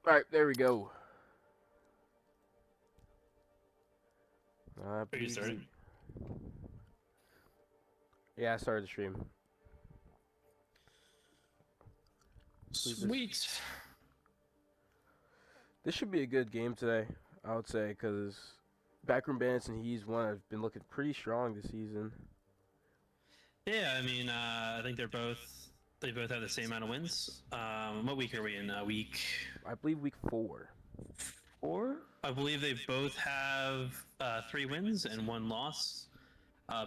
Alright, there we go. Are you starting? Yeah, I started the stream. Sweet. This should be a good game today, I would say, because Backroom Bandits and He's one have been looking pretty strong this season. Yeah, I mean, I think they both have the same amount of wins. What week are we in? Week I believe week 4. 4. I believe they both have 3 wins and 1 loss,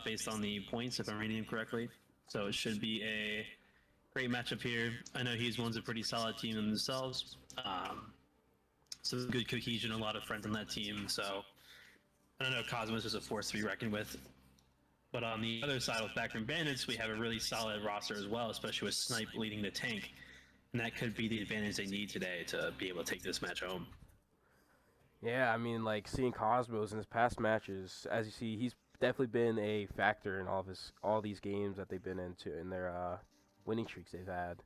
based on the points, if I'm reading them correctly. So it should be a great matchup here. I know He's one's a pretty solid team themselves. Some good cohesion, a lot of friends on that team. So I don't know, Cosmos is a force to be reckoned with. But on the other side with Backroom Bandits, we have a really solid roster as well, especially with Snipe leading the tank. And that could be the advantage they need today to be able to take this match home. Yeah, I mean, like, seeing Cosmos in his past matches, as you see, he's definitely been a factor in all these games that they've been into, in their winning streaks they've had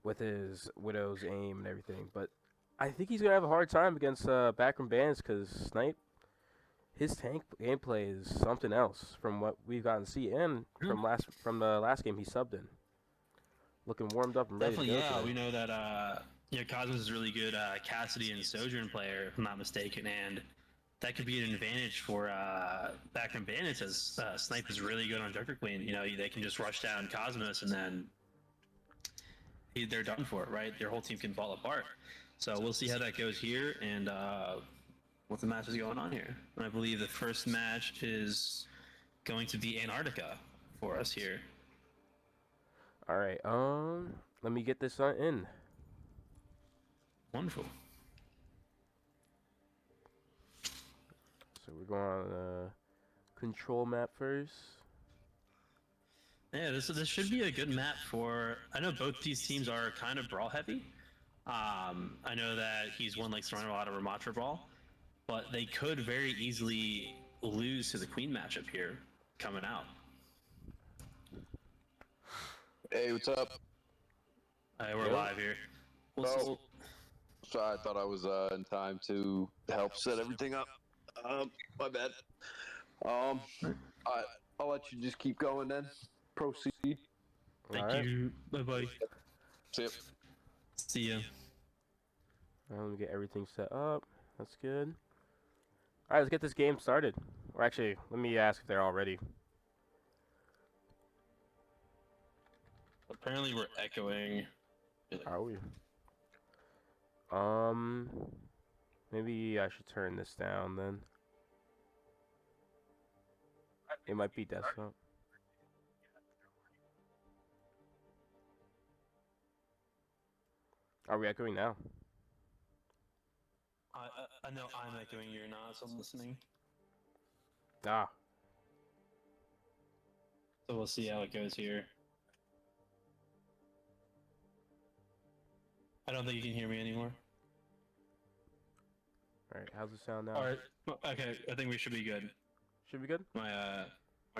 with his Widow's aim and everything. But I think he's going to have a hard time against Backroom Bandits because Snipe, his tank gameplay is something else from what we've gotten to see, and from the last game he subbed in, looking warmed up and ready Definitely, to go yeah. today. We know that Cosmos is a really good Cassidy and Sojourn player, if I'm not mistaken, and that could be an advantage for Backroom Bandits, as Snipe is really good on Joker Queen. You know, they can just rush down Cosmos and then they're done for, right? Their whole team can fall apart. So we'll see how that goes here, and what the match is going on here. And I believe the first match is going to be Antarctica for us here. All right, let me get this in. Wonderful. So we're going on the control map first. Yeah, this should be a good map for. I know both these teams are kind of brawl heavy. I know that He's one likes to run a lot of Ramatra brawl, but they could very easily lose to the Queen matchup here coming out. Hey, what's up? We're live here. Sorry, I thought I was in time to help set everything up. My bad. I'll let you just keep going then. Proceed. Thank you. Bye bye. See ya. Let me get everything set up. That's good. All right, let's get this game started. Or actually, let me ask if they're all ready. Apparently, we're echoing. Are we? Maybe I should turn this down then. It might be desktop. Are we echoing now? I know I'm echoing, you're not, so I'm listening. Ah. So we'll see how it goes here. I don't think you can hear me anymore. Alright, how's it sound now? Alright, okay, I think we should be good. Should be good? My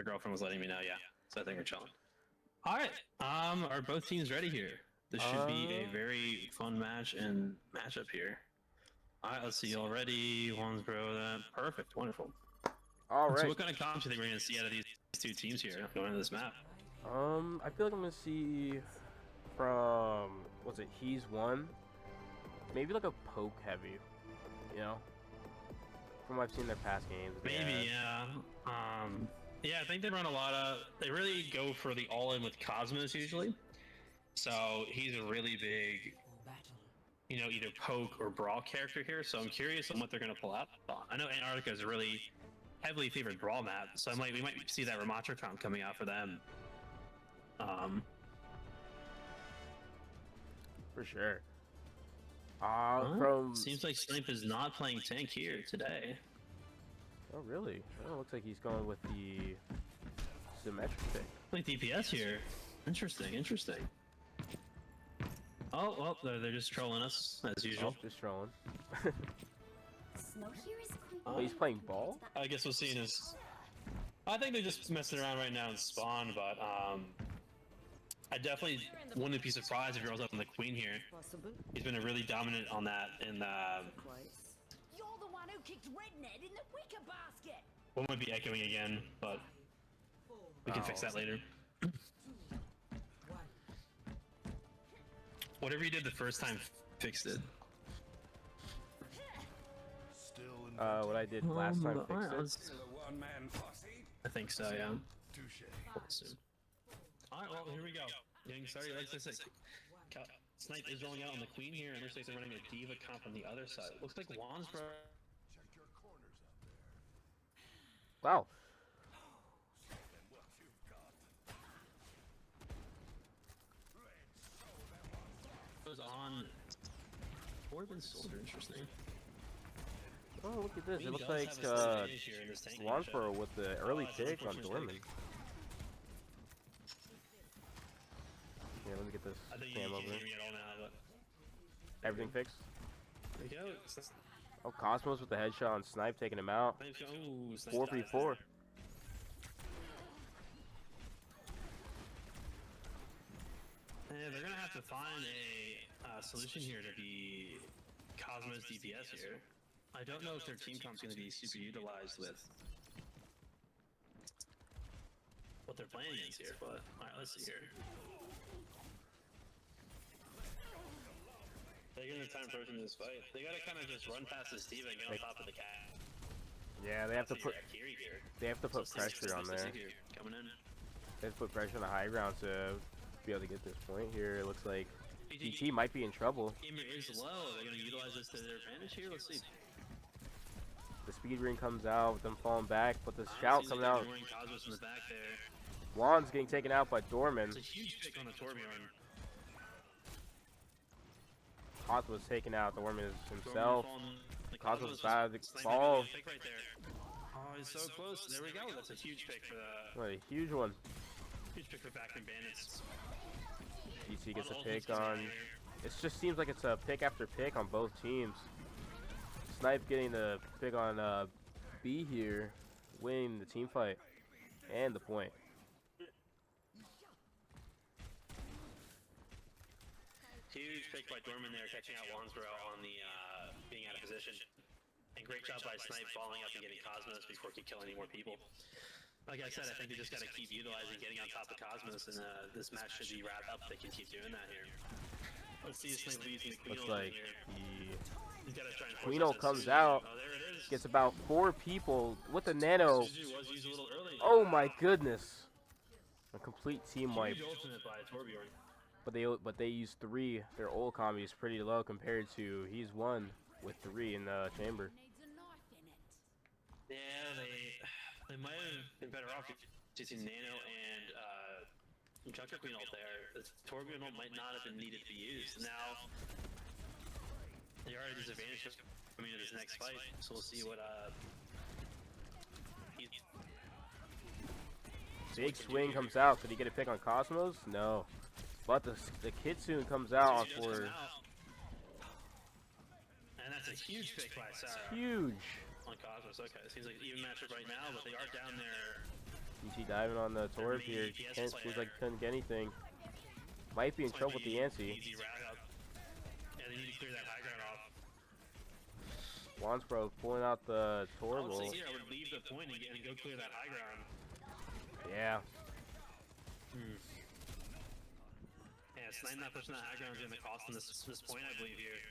girlfriend was letting me know, yeah. So I think we're chilling. Alright, are both teams ready here? This should be a very fun match and matchup here. Alright, let's see, all ready. One's bro, that. Perfect, wonderful. Alright. So what kind of comps do you think we're going to see out of these two teams here going into this map? I feel like I'm going to see from, what's it, He's one. Maybe like a poke heavy, you know? From what I've seen their past games. Maybe, yeah. Yeah, I think they run a lot of. They really go for the all-in with Cosmos usually. So he's a really big, either poke or brawl character here. So I'm curious on what they're going to pull out. I know Antarctica is a really heavily favored brawl map, so we might see that Ramatra comp coming out for them. For sure. Seems like Snipe is not playing tank here today. Oh, really? Oh, looks like he's going with the symmetric thing. Like DPS here. Interesting. Oh, well, they're just trolling us, as usual. Oh, just trolling. Oh, he's playing ball? I guess we'll see in his... I think they're just messing around right now in spawn, but, I definitely wouldn't be surprised if he rolls up on the queen here. He's been really dominant on that in You're the one who kicked Rednet in the wicker basket. one might be echoing again, but we can fix that later. Whatever you did the first time, fixed it. What I did last time fixed it. I think so, yeah. Alright, well, here we go. Getting started, like I said, Snipe is rolling out on the queen here, and looks like they're running a diva comp on the other side. Looks like Wansbro. Wow. Goes on. Corbin Soldier, interesting. Oh, look at this. Queen It looks does like have a slight edge here in this tank matchup. Wansboro with the early it's an pick on unfortunate Dorman. pick. Yeah, let me get this I think you cam can't over. hear me at all now, but Everything fixed? there you go. Oh, Cosmos with the headshot on Snipe taking him out. Ooh, Snipe 4v4. dies. Yeah, they're gonna have to find a solution here to be Cosmos DPS here. I don't know if their team comp's gonna be super utilized with what they're playing against here, but alright, let's see here. Taking their time approaching this fight. They gotta kind of just run past this Diva and get on top of the cat. Yeah, they have to put here. pressure on there. Coming in. They have to put pressure on the high ground to be able to get this point here. It looks like GT might be in trouble. Gamer is low. They're gonna utilize this to their advantage here. Let's see. The speed ring comes out with them falling back, but the shout coming out. Cosmos in the back there. Juan's getting taken out by Dorman. It's a huge pick on the Torbjorn. Cosmos taken out. Dorman is himself. Cosmos is bad to sniping fall. the pick right there. Oh, he's so close. There we go. That's a huge pick for the What a huge one. huge pick for Backroom Bandits. GT gets a pick on. It just seems like it's a pick after pick on both teams. Snipe getting the pick on B here, winning the team fight and the point. Huge pick by Dorman there, catching out Wansboro on the being out of position. And great job by Snipe falling up and getting Cosmos before he could kill any more people. Like I said, I think they just got to keep utilizing getting on top of Cosmos, and this match should be wrapped up. They can keep doing that here. Let's see if Snipe leads in the Queen Looks ult like here. the He's gotta try and Queen force ult us comes to- out, Oh, there it is. gets about 4 people with the nano. Suzu was used a little early. Oh my goodness. A complete team wipe. Huge ultimate by Torbjorn. But they use 3. Their ult combo is pretty low compared to he's 1 with 3 in the chamber. Needs a knife in it. Yeah, they might have been better off using Nano and Junker Queen ult there. The Torbjorn ult might not have been needed to be used. Now, they are at a disadvantage coming into this next fight, so we'll see what Big swing comes out. Could he get a pick on Cosmos? No. But the Kitsune comes out on for and that's a huge pick by Sarah huge. on Cosmos. Okay, it seems like an even matchup right now, but they are down there. GT diving on the Torb here. Can't, seems like couldn't get anything. Might be in trouble with the Yancy. Easy route up. Yeah, they need to clear that high ground off. Wansbro pulling out the I would say Torb. here, I would leave the point and go clear that high ground. Yeah. Yeah, Snipe not pushing that high ground is going to cost them this point, I believe, here.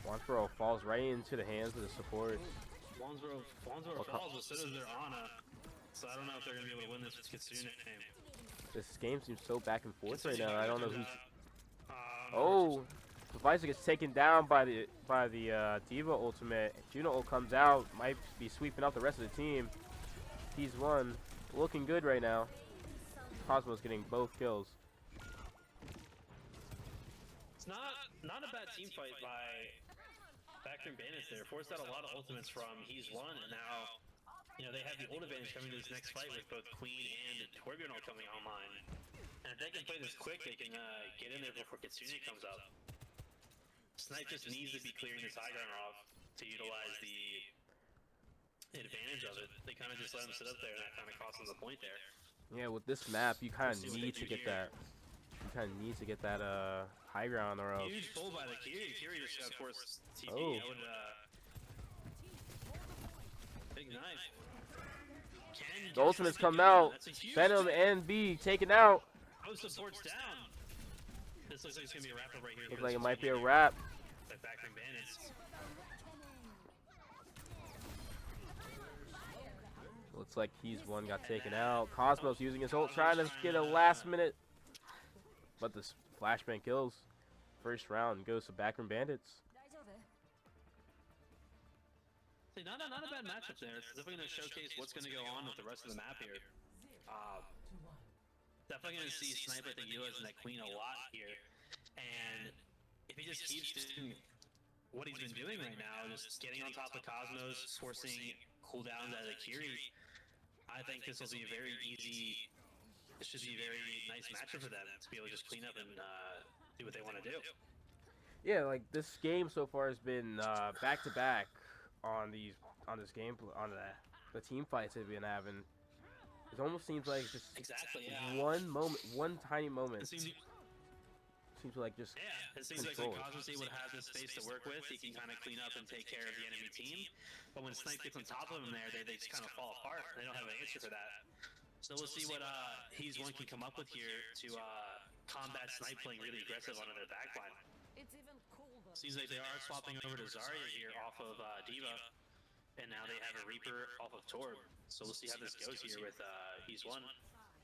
Wansbro falls right into the hands of the support. Wansboro falls, but so does their Ana. So I don't know if they're going to be able to win this with Kitsune. This game seems so back and forth right now. I don't know who's. Oh! Oh, Device gets taken down by the Diva ultimate. Juno ult comes out, might be sweeping up the rest of the team. He's won, looking good right now. Cosmo's getting both kills. It's not a bad team fight by Backroom Bandits there. Forced out a lot of ultimates from He's Won, and now they have the ult advantage coming to this next fight with both Queen and Torbjorn coming online. And if they can play this quick, they can get in there before Kitsune comes up. Snipe just needs to be clearing this high ground off to utilize the advantage of it. They kind of just let him sit up there, and that kind of costs them the point there. Yeah, with this map, you kind of need to get that He kind of needs to get that high ground or else. Huge pull by the Kiri. Kiri just got forced TP. Oh. I would, big knife. The ultimate's come out. Venom and B taken out. Both supports down. This looks like it's gonna be a wrap up right here. Looks like it might be a wrap. Like Backroom Bandits. Looks like he's one got taken out. Cosmos using his ult, trying to get a last minute. But this flashbang kills. First round goes to Backroom Bandits. See, not a bad matchup there. It's definitely going to showcase what's going to go on with the rest of the map here. Definitely going to see Snipe, I think, utilize that Queen a lot here. And if he just keeps doing what he's been doing right now, just getting on top of Cosmos, forcing cooldowns out of Kiri, I think this will be a very easy, this should be a very nice matchup for them to be able to just clean up and do what they want to do. Yeah, like this game so far has been back to back on this game on the team fights they've been having. It almost seems like just Exactly, one tiny moment. It seems like just it seems like control. Cosmos would have the space to work with. He can kind of clean up and take care of the enemy team. But when Snipe gets on top of him there, they just kind of fall apart. They don't have an answer for that. So we'll see what He's One can come up with here to combat Snipe playing really aggressive onto their backline. It's even colder. Seems like they are swapping over to Zarya here off of Diva. And now they have a Reaper off of Torb. So we'll see how this goes here with He's One.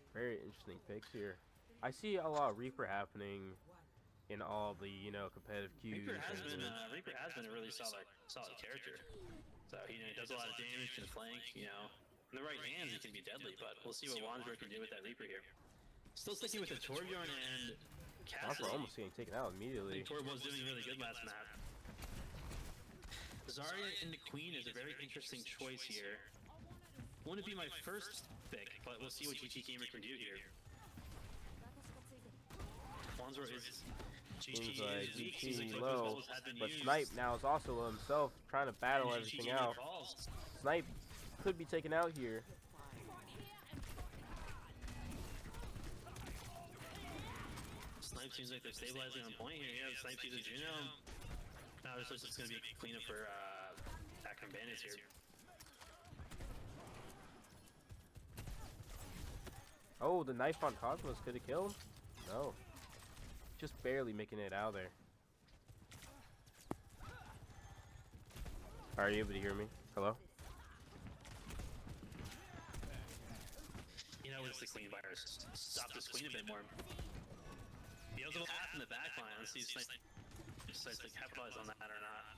Very interesting picks here. I see a lot of Reaper happening in all the competitive queues. Reaper has been a really solid character. So he does a lot of damage and flank. In the right hands he can be deadly. But we'll see what Wandsworth can do with that Reaper here. Still sticking with the Torbjorn and Also Cassidy. almost getting taken out I immediately. think Torb was doing really good last map. Zarya and the Queen is a very interesting choice here. Wouldn't be my first pick, but we'll see what GT Gamer can do here. Wandsworth is Seems GT like is weak. Seems like GT both those low, bubbles have been but used. Snipe now is also low himself, trying to battle And everything GT Gamer out. falls. Snipe could be taken out here. Snipe seems like they're stabilizing on point here. Yeah, Snipe uses Juno. Now this looks like it's going to be a cleanup for Backroom Bandits here. Oh, the knife on Cosmos could have killed? No. Just barely making it out there. Are you able to hear me? Hello? It's the Queen virus. Stop this Queen a bit more. He has a half in the back line. Let's see if Snipe decides to capitalize on that or not.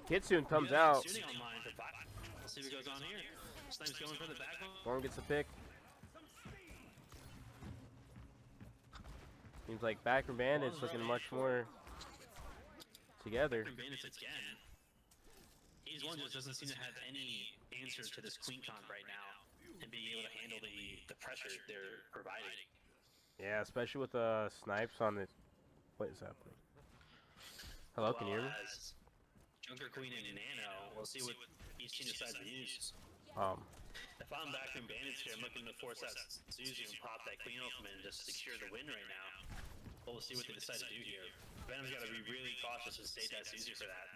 Kitsune comes He has out. Shooting online to buy. Let's see what goes on here. Snipe's going for the back line. Storm gets the pick. Seems like Backroom Bandits looking much more together. Backroom Bandits again. He's One just doesn't seem to have any answer to this Queen comp right now and being able to handle the pressure they're providing. Yeah, especially with snipes on it. What is happening? Hello, can you hear me? As Junker Queen and Nano, we'll see what each team decides to use. If I'm Backroom Bandits here, I'm looking to force out Zuzu and pop that Queen ultimate and just secure the win right now. But we'll see what they decide to do here. Venom's got to be really cautious and save that Zuzu for that.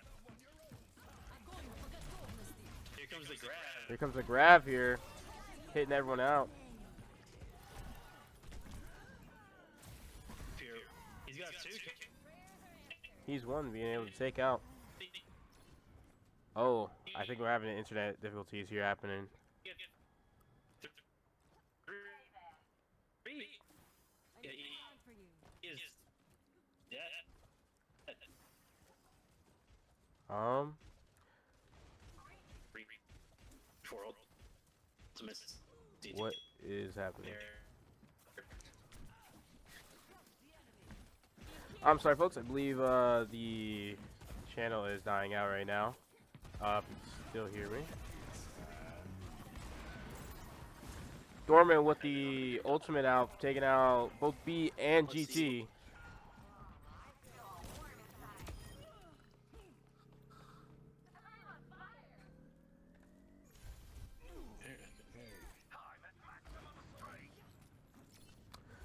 Here comes the grab. Here comes the grab here. Hitting everyone out. He's got two. He's one being able to take out. Oh, I think we're having internet difficulties here happening. He is dead. What is happening? I'm sorry, folks. I believe the channel is dying out right now. If you still hear me. Dorman with the ultimate out, taking out both B and GT.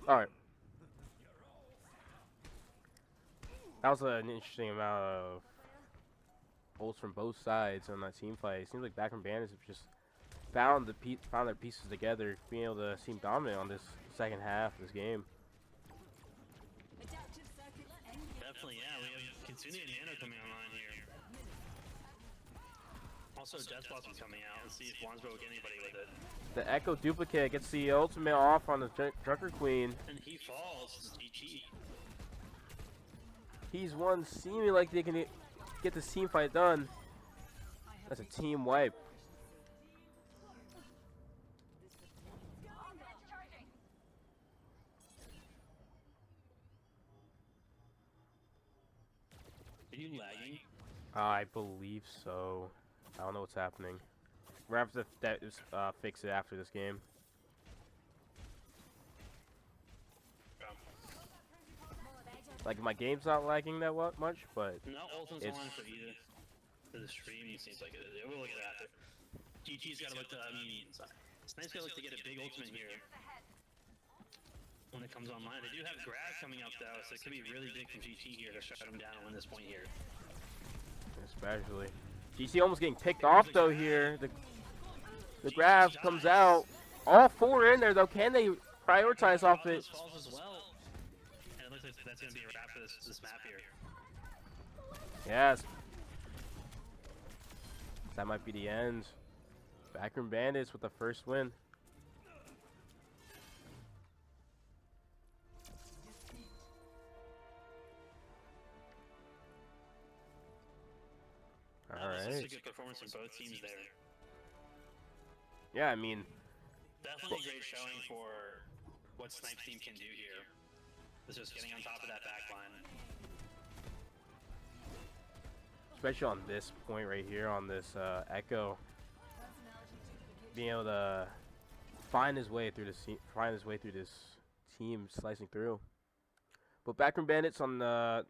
All right. That was an interesting amount of bolts from both sides on that team fight. It seems like Backroom Bandits have just found their pieces together, being able to seem dominant on this second half of this game. Definitely, yeah. We have Kitsune and Nano coming online here. Also, Death Blossom coming out. Let's see if Wansbro will get anybody with it. The Echo Duplicate gets the ultimate off on the Drucker Queen. And he falls. GG. He's one seeming like they can get this team fight done. That's a team wipe. Are you lagging? I believe so. I don't know what's happening. We're gonna have to fix it after this game. Like, my game's not lagging that much, but No ultimate's it's... on for either. For the stream, it seems like it is. We'll look at it after. GG's gotta look to, Snipe's gotta look to get a big ultimate here. When it comes online. They do have grab coming up though, so it could be really big from GT here to shut him down and win this point here. Especially. GC almost getting picked off though here. The grab comes out. All four in there though. Can they prioritize off it? Falls as well. And it looks like that's gonna be a wrap for this map here. Yes. That might be the end. Backroom Bandits with the first win. This is a good performance from both teams there. Yeah, I mean, definitely a great showing for what Snipe team can do here. It's just getting on top of that back line. especially on this point right here, on this Echo, being able to find his way through this team slicing through. But Backroom Bandits on the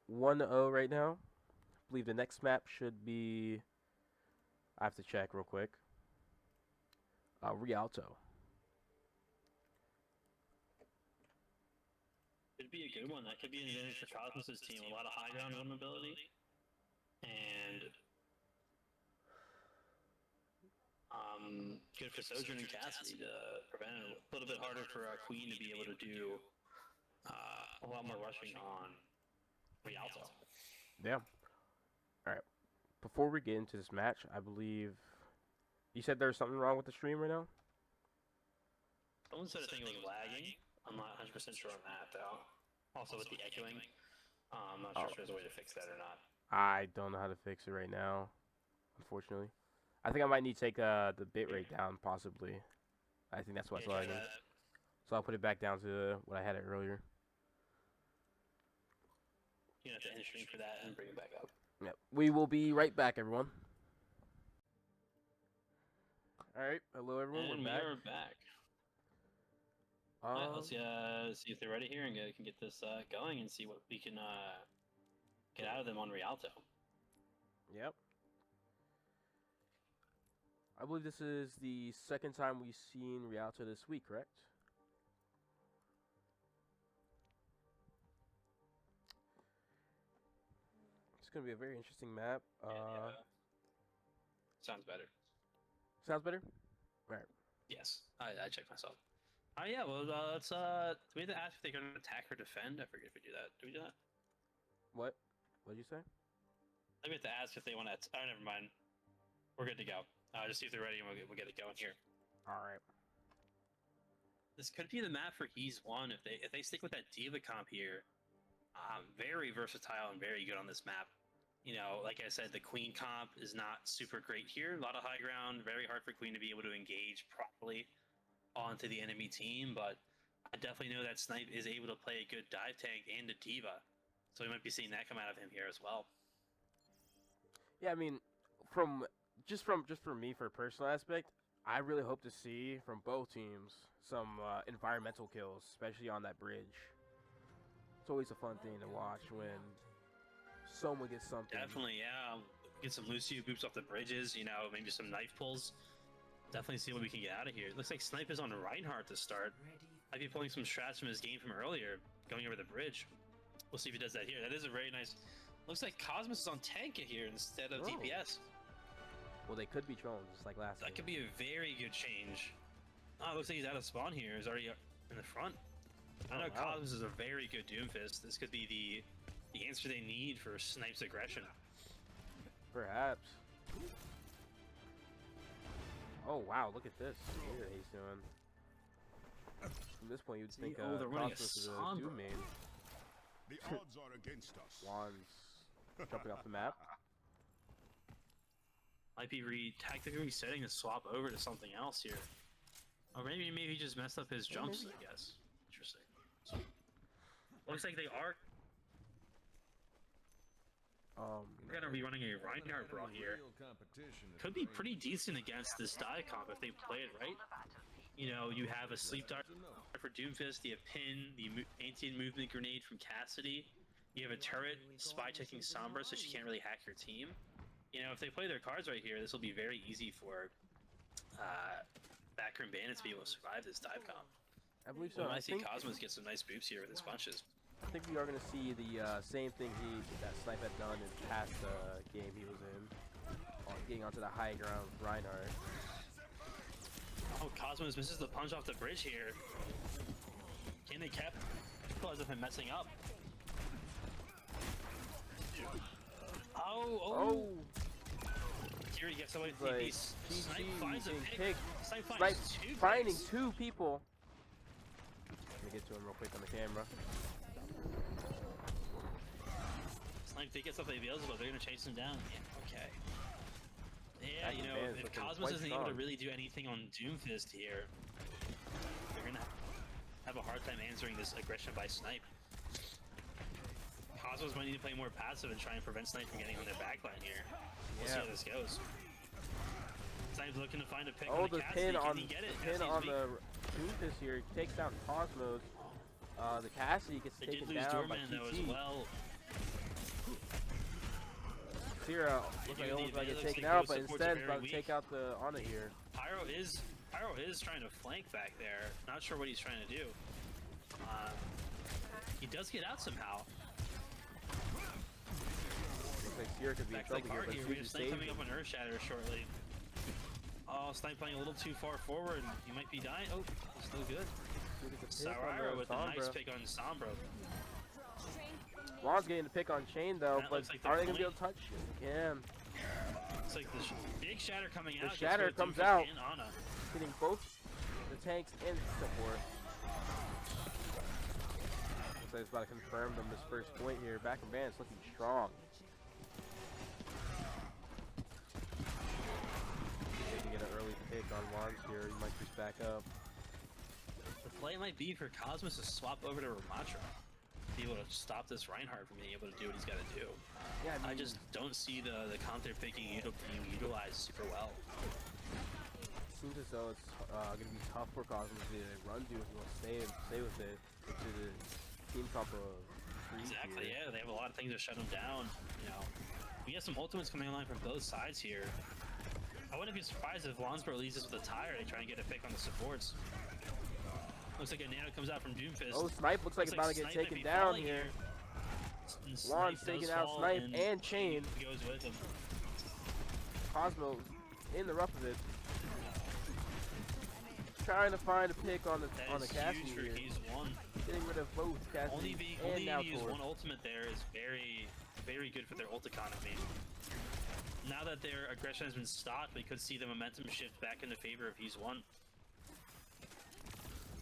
1-0 right now. I believe the next map should be, I have to check real quick, Rialto. Could be a good one. That could be an advantage for Cosmos' team. A lot of high ground vulnerability. And good for Sojourn and Cassidy to prevent it. A little bit harder for Queen to be able to do a lot more rushing on Rialto. Yeah. Alright. Before we get into this match, I believe you said there's something wrong with the stream right now? Someone said I think it was lagging. I'm not 100% sure on that though. Also with the echoing. I'm not sure if there's a way to fix that or not. I don't know how to fix it right now, unfortunately. I think I might need to take the bitrate down, possibly. I think that's what's lagging. So I'll put it back down to what I had it earlier. You have to end stream for that and bring it back up. Yep. We will be right back, everyone. Alright, hello everyone, And we're back. We're back. Let's see if they're ready here and can get this going and see what we can get out of them on Rialto. Yep. I believe this is the second time we've seen Rialto this week, correct? It's going to be a very interesting map. Sounds better. Sounds better? Alright. Yes, I checked myself. Yeah, well, let's, do we have to ask if they're going to attack or defend? I forget if we do that. Do we do that? What? What did you say? I think we have to ask if they want to, oh, never mind. We're good to go. Just see if they're ready and we'll get it going here. Alright. This could be the map for He's One if they stick with that Diva comp here. Very versatile and very good on this map. You know, like I said, the Queen comp is not super great here. A lot of high ground, very hard for Queen to be able to engage properly onto the enemy team, but I definitely know that Snipe is able to play a good dive tank and a Diva. So we might be seeing that come out of him here as well. Yeah, I mean, just for me, for a personal aspect, I really hope to see from both teams some environmental kills, especially on that bridge. It's always a fun thing to watch when someone gets something. Definitely, yeah. Get some Lucio boops off the bridges, you know, maybe some knife pulls. Definitely see what we can get out of here. It looks like Snipe is on Reinhardt to start. Might be pulling some strats from his game from earlier, going over the bridge. We'll see if he does that here. That is a very nice. Looks like Cosmos is on tank here instead of Oh. DPS. Well, they could be drones, just like last That game. could be a very good change. Oh, it looks like he's out of spawn here. He's already in the front. I know Oh, wow. Cosmos is a very good Doomfist. This could be the answer they need for Snipe's aggression. Perhaps. Oh wow, look at this. Look at what he's doing. From this point, you'd See, think they're running a Cosmos is a Sombra. Doom main. The odds are against us. Wands jumping off the map. Might be tactically resetting to swap over to something else here. Or maybe he just messed up his jumps, maybe. I guess. Interesting. Looks like they are gonna be running a Reinhardt brawl here. Could be pretty decent against this die comp if they play it right. You know, you have a sleep dart for Doomfist, you have Pin, the anti-movement grenade from Cassidy. You have a turret spy checking Sombra, so she can't really hack your team. You know, if they play their cards right here, this will be very easy for Backroom Bandits to be able to survive this dive comp. I believe So so. I I see think, Cosmos get some nice boops here with his punches. I think we are going to see the same thing that Snipe had done in the past game he was in. Getting onto the high ground with Reinhardt. Oh, Cosmos misses the punch off the bridge here. Can they capitalize of him messing up? Oh! Here he gets away with Like, TP. Snipe finds a being pick. picked. Snipe Snipe finds two finding picks. two people. Let me get to him real quick on the camera. Snipe did get something available, but they're gonna chase him down. Yeah, okay. Yeah, Backroom you know, Bandits if looking Cosmos quite isn't able to strong. really do anything on Doomfist here, they're gonna have a hard time answering this aggression by Snipe. Cosmos might need to play more passive and try and prevent Snipe from getting on their backline here. We'll see Yeah. how this goes. Snipe's looking to find a pick Oh, on the the Cassidy. pin Can on he get it? the pin Cassidy's on weak. the Doomfist here takes down Cosmos. The Cassidy gets They did taken lose down by Doorman though as TT. well. Zero They looks do like almost the about to get advantage, taken they out, go but supports are instead very about to weak. take out the on it here. Pyro is trying to flank back there. Not sure what he's trying to do. He does get out somehow. Looks like Sierra could be in Back to the trouble here, card but here. We Suji have Snipe saved coming him. up on Earth Shatter shortly. Oh, Snipe playing a little too far forward. He might be dying. Oh, he's still good. Suji gets a pick on Sarara the with a nice Sombra. pick on Sombra. Juan's getting the pick on Chain though, That but looks like the are they gonna be able point. to touch? Yeah, It's like the big shatter coming The out. gets shatter both comes Doomfist out. and Ana. hitting both the tanks and support. Looks like it's about to confirm them this first point here. Backroom Bandits looking strong. They can get an early pick on Wands here. He might just back up. The play might be for Cosmos to swap over to Ramatra. Be able to stop this Reinhardt from being able to do what he's got to do. Yeah, I just don't see the counter picking being utilized super well. seems as though it's going to be tough for Cosmos to run to if you want to stay with it into the team combo of three Exactly, here. yeah. They have a lot of things to shut him down. You know, we have some ultimates coming online from both sides here. I wouldn't be surprised if Lonsbro leads us with a tire. They try and get a pick on the supports. Looks like a nano comes out from Doomfist. Oh, Snipe looks like it's about to get Snipe might taken be down falling here. And Juan's Snipe taking does out fall, Snipe and Chain. He goes with him. Cosmo in the rough of it. Trying to find a pick on the That is Cassidy huge for here. Keys 1. Getting rid of both Cassidy Only and now use Tor. one ultimate there is very, very good for their ult economy. Now that their aggression has been stopped, we could see the momentum shift back in the favor of He's 1.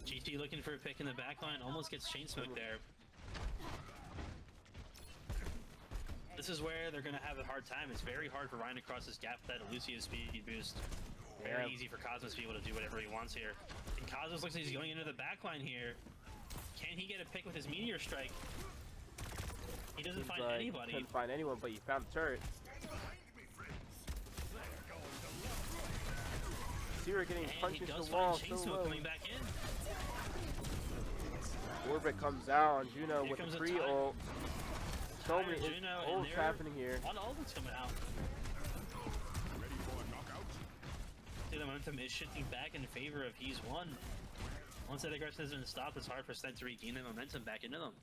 GT looking for a pick in the backline, almost gets chain smoke there. This is where they're going to have a hard time. It's very hard for Ryan to cross this gap with that Lucio speed boost. Very Yeah. easy for Cosmos to be able to do whatever he wants here. And Cosmos looks like he's going into the backline here. Can he get a pick with his Meteor Strike? He doesn't Seems find like anybody. Couldn't find anyone, but you found the turret. Sierra getting And punched he into does the wall find so chain smoke low. coming back in. Orbit comes out on Juno Here with comes a a free tire. ult. So Tire many Juno, and ults they're- happening here. A lot of ultimates coming out. Ready for a knockout? See, the momentum is shifting back in favor of He's 1. Once that aggression has been stopped, it's hard for Snipe to regain the momentum back into them.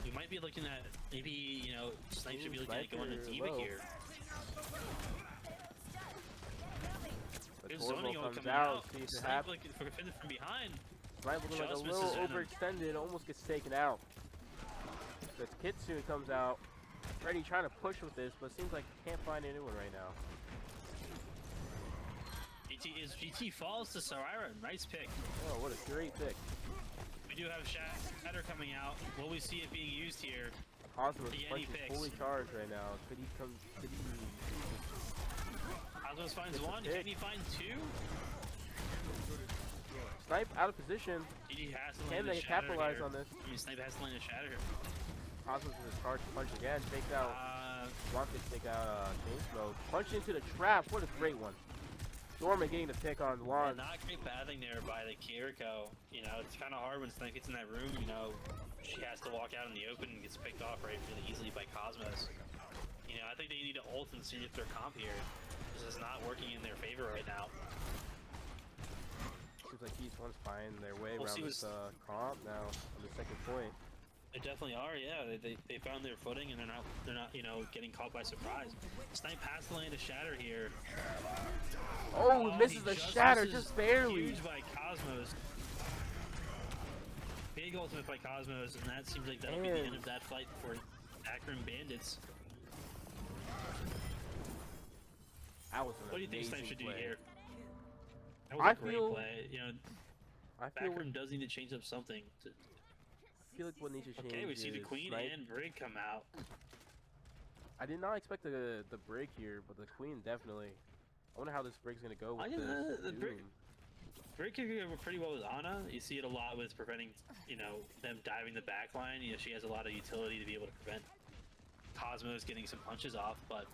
We might be looking at maybe, you know, Snipe should be looking at going to Sniper D.Va low. here. But There's Torbo zoning comes coming out, out. see if it Snipe happens. looking for defending from behind. Snipe looking like a Just little misses Venom. overextended, almost gets taken out. The Kitsune comes out. Freddy trying to push with this, but seems like he can't find anyone right now. GT falls to Sarira. Nice pick. Oh, what a great pick. We do have Shatter coming out. Will we see it being used here? Cosmos Yeah, punch he is picks. fully charged right now. Could he come? Could he? Cosmos finds It's a one. pick. Can he find two? Snipe out of position. GT has to Can land a they Shatter capitalize here. on this? I mean, Snipe has to land a Shatter here. Cosmos with his charge punch again. Takes out. Wants to take out Chain Smoke. Punch into the trap. What a great one. Dorman getting the pick on Yeah, Juan. not great bathing there by the Kiriko. You know, it's kind of hard when Snipe gets in that room. You know, she has to walk out in the open and gets picked off really easily by Cosmos. You know, I think they need to ult and see if their comp here. This is not working in their favor right now. Seems like these ones find their way We'll around see this comp now on the second point. They definitely are, yeah. They found their footing and they're not you know getting caught by surprise. Snipe has to land a Shatter here. Oh, misses he the just Shatter misses. just barely. Huge by Cosmos. Big ultimate by Cosmos, and that seems like that'll be the end of that fight for Backroom Bandits. That was an What do you think amazing Snipe should do play. here? That was I a great feel- play. You know, I feel, Backroom does need to change up something. I feel like what needs to change Okay, we see the is Queen Snipe. and Brig come out. I did not expect the Brig here, but the Queen definitely. I wonder how this Brig's gonna go with I this. didn't- the Brig- Doom. Brig can go pretty well with Ana. You see it a lot with preventing, you know, them diving the back line. You know, she has a lot of utility to be able to prevent Cosmos getting some punches off, but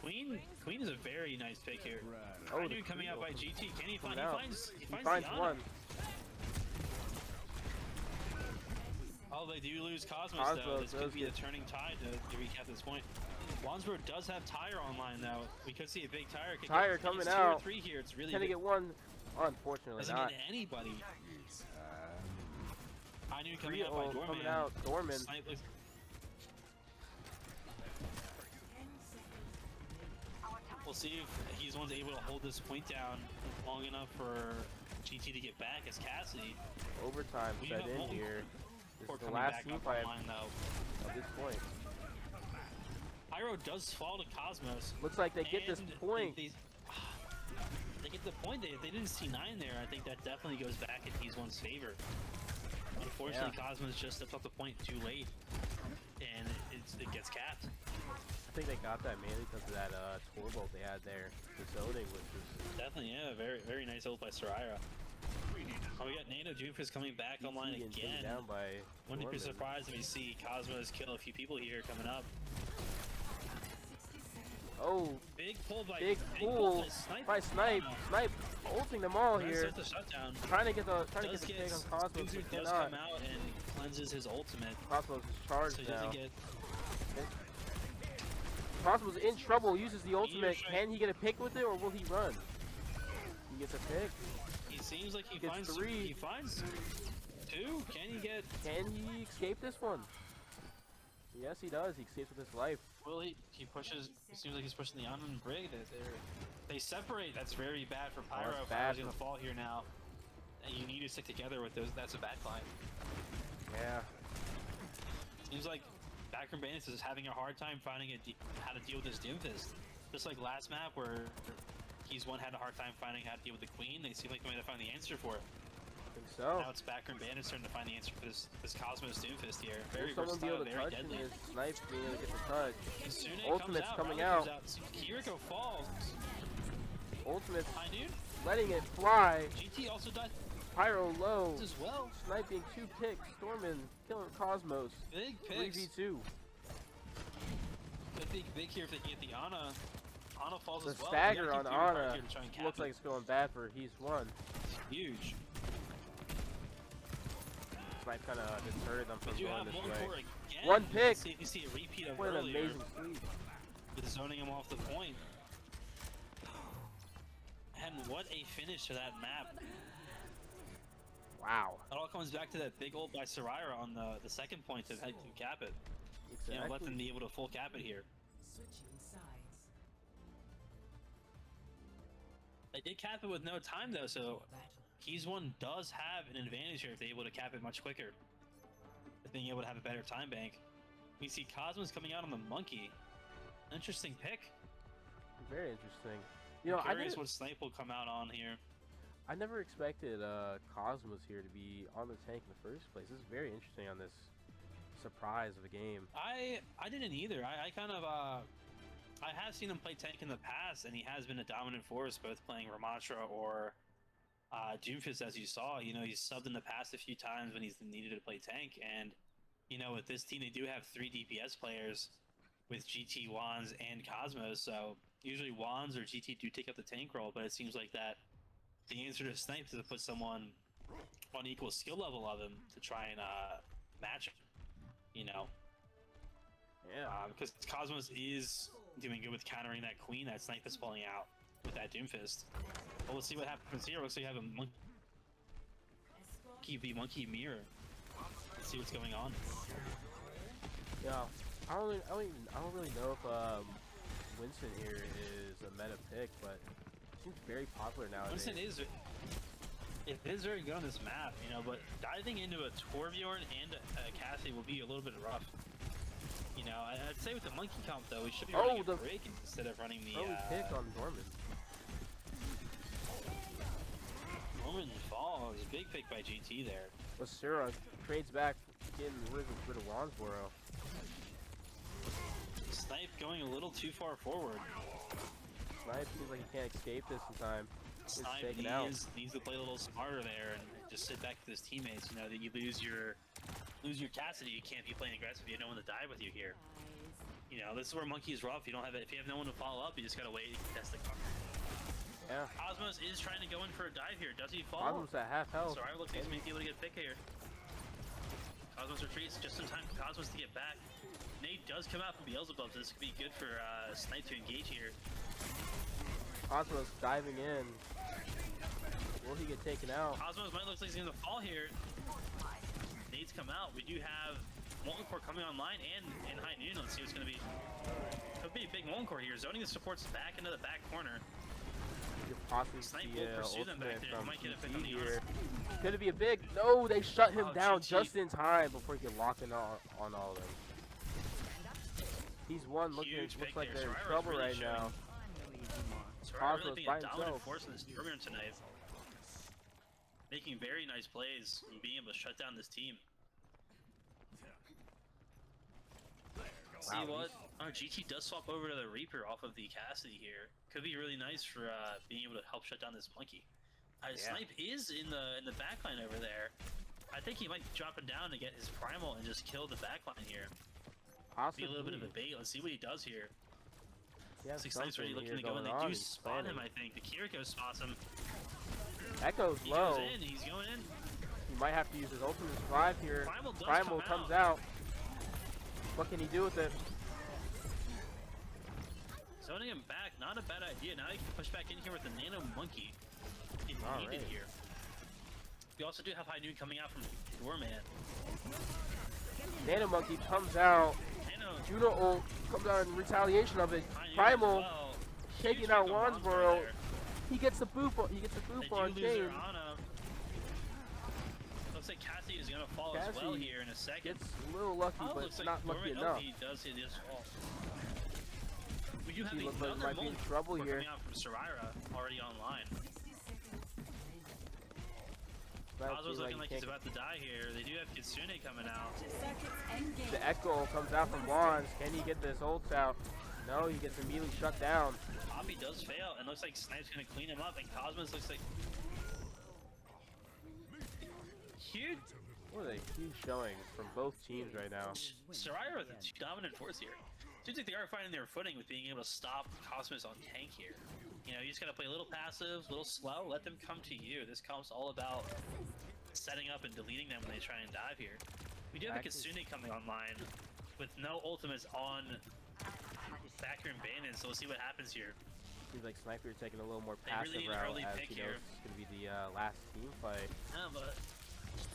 Queen is a very nice pick here. Oh, I the knew coming out by Queen GT. Can he coming find? out. He He finds finds the Ana. one. Oh, they do lose Cosmos, though. Cosmos This could does be the get- turning tide to recap this point. Wansbro does have Tire online, though. We could see a big Tire. Could Tire get, coming it's 2 out. or 3 here. It's really Can he big. get one? Unfortunately Doesn't not. get anybody. I knew coming Three out by ult Doorman. coming out. Dorman. Snipe looks- We'll see if he's the one able to hold this point down long enough for GT to get back as Cassidy. Overtime We set have in multiple here. This Or is the coming last back team up fight online, though. of this point. Pyro does fall to Cosmos. Looks like they get this and point. They get the point. If they didn't see 9 there, I think that definitely goes back in T1's favor. Unfortunately, Cosmos just stepped up the point too late, and it gets capped. I think they got that mainly because of that tour bolt they had there. The zoning, which was Definitely, yeah. Very nice ult by Sarira. Oh, we got Nano Doomfist coming back online getting taken again. down by Wouldn't be Dorman. surprised if we see Cosmos kill a few people here coming up. Oh, Big pull by big pull by Snipe. Oh, no. Snipe ulting them all Trying to here. start the shutdown. Trying to get the Does take get on Cosmos, Doomfist but does cannot. come out and cleanses his ultimate, Cosmos is so charged he now. doesn't get. Cosmos in trouble. Uses the ultimate. strike. Can he get a pick with it, or will he run? He gets a pick. He seems like he Gets finds 3. He finds 2. Can he get? Can he escape this one? Yes, he does. He escapes with his life. Will he? He pushes. It seems like he's pushing the Ana and Brig. They separate. That's very bad for Pyro. that's Pyro's bad. gonna fall here now. And you need to stick together with those. That's a backline. Yeah. Seems like Backroom Bandits is having a hard time finding how to deal with this Doomfist. Just like last map where he's had a hard time finding how to deal with the Queen. They seem like they might have found the answer for it. I think so. Now it's Backroom Bandits starting to find the answer for this Cosmos Doomfist here. Very Will someone be versatile, able to very touch deadly. and his Snipe being able to get the touch? And soon it Ultimate's comes out, coming Riley out. comes Kiriko falls. Ultimate's High noon. letting it fly. GT also died Pyro low. as well. Sniping 2 picks. Stormin killing Cosmos. Big picks. 3v2. I think big here if they can get the Ana. Ana falls The as well. stagger We on gotta keep doing our Ana part here to try and cap looks it. like it's going bad for He's One. Huge. Snipe kind of deterred them We from do going have this one way. core again. One pick. Let's see if you see a repeat of What an earlier amazing sweep. with zoning him off the point. And what a finish to that map. Wow. It all comes back to that big ult by Soraya on the second point to head to cap it. Exactly. You know, let them be able to full cap it here. Switching sides. They did cap it with no time though, so Battle. Keys 1 does have an advantage here if they're able to cap it much quicker. With being able to have a better time bank. We see Cosmos coming out on the monkey. Interesting pick. Very interesting. You know, I'm I curious never, what Snipe will come out on here. I never expected Cosmos here to be on the tank in the first place. This is very interesting on this surprise of a game. I didn't either. I kind of I have seen him play tank in the past, and he has been a dominant force, both playing Ramatra or Doomfist, as you saw. You know, he's subbed in the past a few times when he's needed to play tank, and you know, with this team, they do have 3 DPS players with GT, Wands, and Cosmos. So usually Wands or GT do take up the tank role, but it seems like that the answer to Snipe is to put someone on equal skill level of him to try and match him. You know, Yeah. because Cosmos is doing good with countering that queen that Snipe is pulling out with that Doomfist. Well, let's see what happens here. Looks like you have a monkey v monkey mirror. Let's see what's going on. Yeah. I don't really know if Winston here is a meta pick, but it seems very popular nowadays. Winston is very good on this map, you know, but diving into a Torbjorn and a Cassie will be a little bit rough. You know, I'd say with the monkey comp though, we should be running a break instead of running the early pick on Norman. Norman falls. Big pick by GT there. Basura trades back, getting rid of Wansboro. Snipe going a little too far forward. Snipe seems like he can't escape this in time. He's Snipe taken out. needs to play a little smarter there and just sit back with his teammates. You know that you lose your Cassidy, you can't be playing aggressive. You have no one to dive with you here. You know, this is where Monkey is rough. You don't have it. If you have no one to follow up, you just gotta wait and test the cover. Yeah. Cosmos is trying to go in for a dive here. Does he fall? Cosmos at half health. Sorry, looks like he's maybe able to get a pick here. Cosmos retreats just in time for Cosmos to get back. Nate does come out from Beelzebub, so this could be good for Snipe to engage here. Cosmos diving in. Will he get taken out? Cosmos might look like he's gonna fall here. Nate's come out. We do have Molten Core coming online and in high noon. Let's see what's gonna be. Could be a big Molten Core here. Zoning the supports back into the back corner. You could possibly Snipe see will pursue them back ultimate there. from He might get a pick on GT the here. arm. Could it be a big? No, they shut him Oh, down GT. just in time before he could lock in on all of them. He's one. Huge Looks pick like there. they're in Soraya trouble really right showing. now. So Cosmos really being by a dominant himself. force in this tournament tonight. Making very nice plays and being able to shut down this team. See Wow, what? Our GT does swap over to the Reaper off of the Cassidy here. Could be really nice for being able to help shut down this Monkey. Snipe is in the backline over there. I think he might be dropping down to get his primal and just kill the backline here. Possibly. Be a little bit of a bait. Let's see what he does here. He has Six Snipes something already looking here to go in. going They on. do He's spawn him, planning. I think. The Kiriko spots him. Echo's He low. goes in. He's going in. He might have to use his ultimate to survive here. Primal does Primal come comes out. out. What can he do with it? Zoning him back, not a bad idea. Now he can push back in here with the Nano Monkey if needed Alright. here. We also do have High Noon coming out from Doorman. Nano Monkey comes out. Nano Juno ult comes out in retaliation of it. High Noon Primal as well. taking Huge out pick on Wansboro. there. He gets the boop. He gets the They boop do on lose their Chain. Ana. Looks like Cassie is gonna fall as well Cassie here in a second. Gets a little lucky, Oh, but looks like not lucky Doorman, enough. he does hit his fall. We do have He looks like he another might be in Molten trouble Core here. coming out from Soraya already online. That Cosmo's seems looking like he he's can't- about to die here. They do have Kitsune coming out. The Echo comes out from Wands. Can he get this ult out? No, he gets immediately shut down. Poppy does fail, and looks like Snipe's gonna clean him up, and Cosmos looks like huge. What a huge showing from both teams right now. Soraya with a dominant force here. Seems like they are finding their footing with being able to stop Cosmos on tank here. You know, you just gotta play a little passive, a little slow, let them come to you. This comes all about setting up and deleting them when they try and dive here. We do have a Kitsune coming online with no ultimates on Backroom Bandits, so we'll see what happens here. Seems like Sniper taking a little more They passive really need an route early as pick he knows here. it's going to be the last team fight. Yeah, but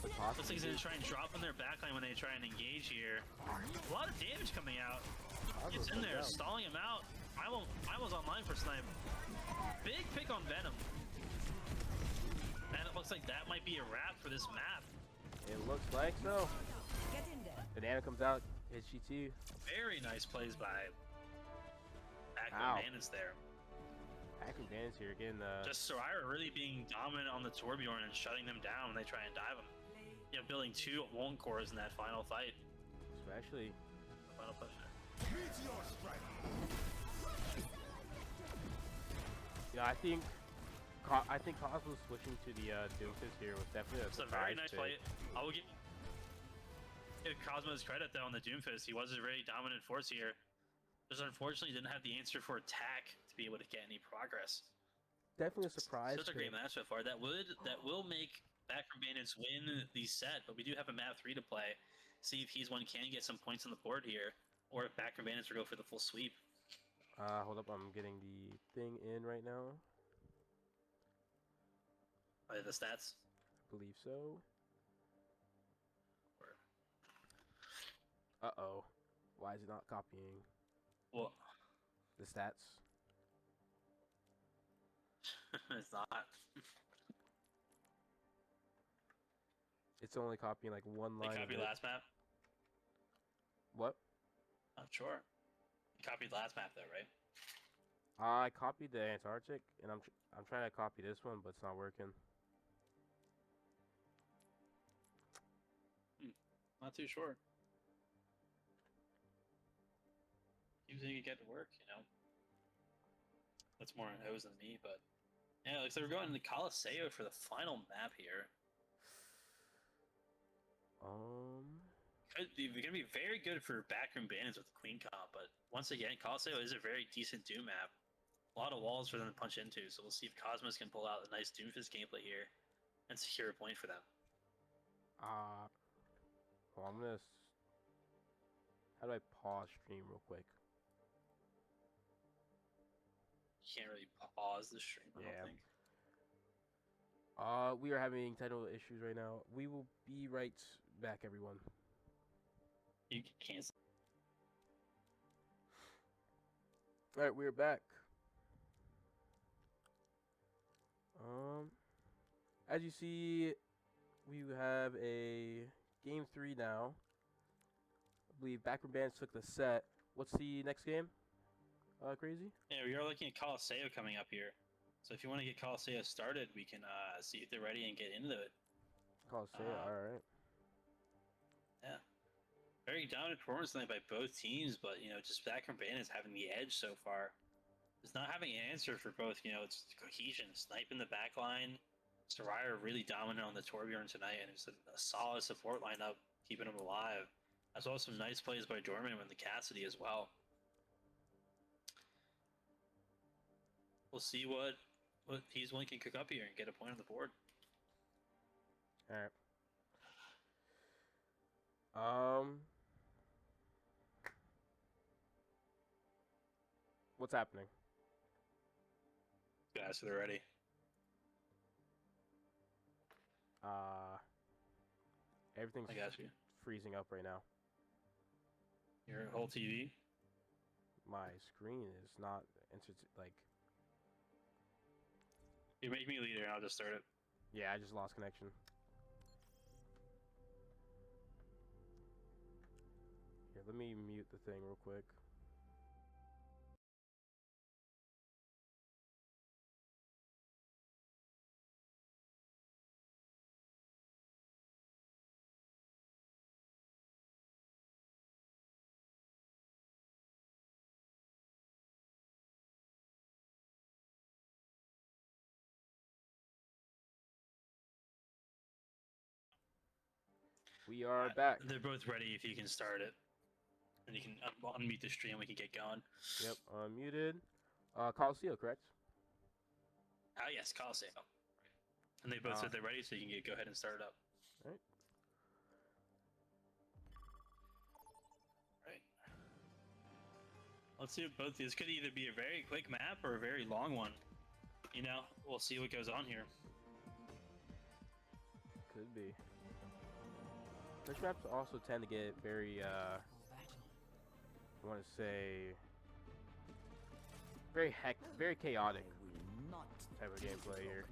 But Looks like possibly. he's gonna try and drop on their backline when they try and engage here. A lot of damage coming out. Cosmo's Gets in there, down. stalling him out. Mimo's online for snipe. Big pick on Venom. And it looks like that might be a wrap for this map. It looks like so. Get in there. Banana comes out, hits GT. Very nice plays by Ow. Backroom Bandits there. Backroom Bandits here again. Just Soraya really being dominant on the Torbjorn and shutting them down when they try and dive them. Play. Building 2 Won't cores in that final fight. Especially. Final push. Meteor strike. Yeah, I think Cosmo switching to the Doomfist here was definitely a It's a surprise very nice pick. play. I will give Cosmo's credit though on the Doomfist. He was a very dominant force here. Just unfortunately didn't have the answer for attack to be able to get any progress. Definitely a surprise. Such a great pick. match so far. That will make Backroom Bandits win the set, but we do have a map 3 to play. See if He's One can get some points on the board here, or if Backroom Bandits will go for the full sweep. Hold up, I'm getting the thing in right now. The stats. I believe so. Uh-oh. Why is it not copying Well, the stats? it's not. It's only copying like one They line. of copied it. last map? What? Not sure. You copied last map though, right? I copied the Antarctic, and I'm trying to copy this one, but it's not working. Not too sure. You think you get to work, you know? That's more on O's than me, but yeah, looks like we're going to Colosseo for the final map here. Gonna be very good for Backroom Bandits with the Queen comp, but once again, Colosseo is a very decent Doom map. A lot of walls for them to punch into, so we'll see if Cosmos can pull out a nice Doomfist gameplay here and secure a point for them. Well, I'm gonna. How do I pause stream real quick? You can't really pause the stream, I Yeah. don't think. We are having technical issues right now. We will be right back, everyone. You can't. All right, we're back. As you see, we have a game 3 now. I believe Backroom Bandits took the set. What's the next game? Crazy? Yeah, we are looking at Colosseo coming up here. So if you want to get Colosseo started, we can see if they're ready and get into it. Colosseo, alright. Yeah. Very dominant performance tonight by both teams, but, you know, just Backroom Bandits having the edge so far. Just not having an answer for both, you know, it's cohesion. Snipe in the back line. Soraya really dominant on the Torbjorn tonight, and it's a solid support lineup, keeping them alive. As well as some nice plays by Dorman and the Cassidy as well. We'll see what He's One can cook up here and get a point on the board. Alright. What's happening? Yeah, so they're ready. Everything's I got you. freezing up right now. Your whole TV. My screen is not like. You make me leader, and I'll just start it. Yeah, I just lost connection. Here, let me mute the thing real quick. We are back. They're both ready if you can start it. And you can unmute the stream, we can get going. Yep, unmuted. Colosseo, correct? Yes, Colosseo. And they both said they're ready, so you can go ahead and start it up. Alright. Right. Let's see what both these could either be a very quick map or a very long one. You know, we'll see what goes on here. Could be. Push maps also tend to get very, I battle. want to say, very chaotic type of gameplay here.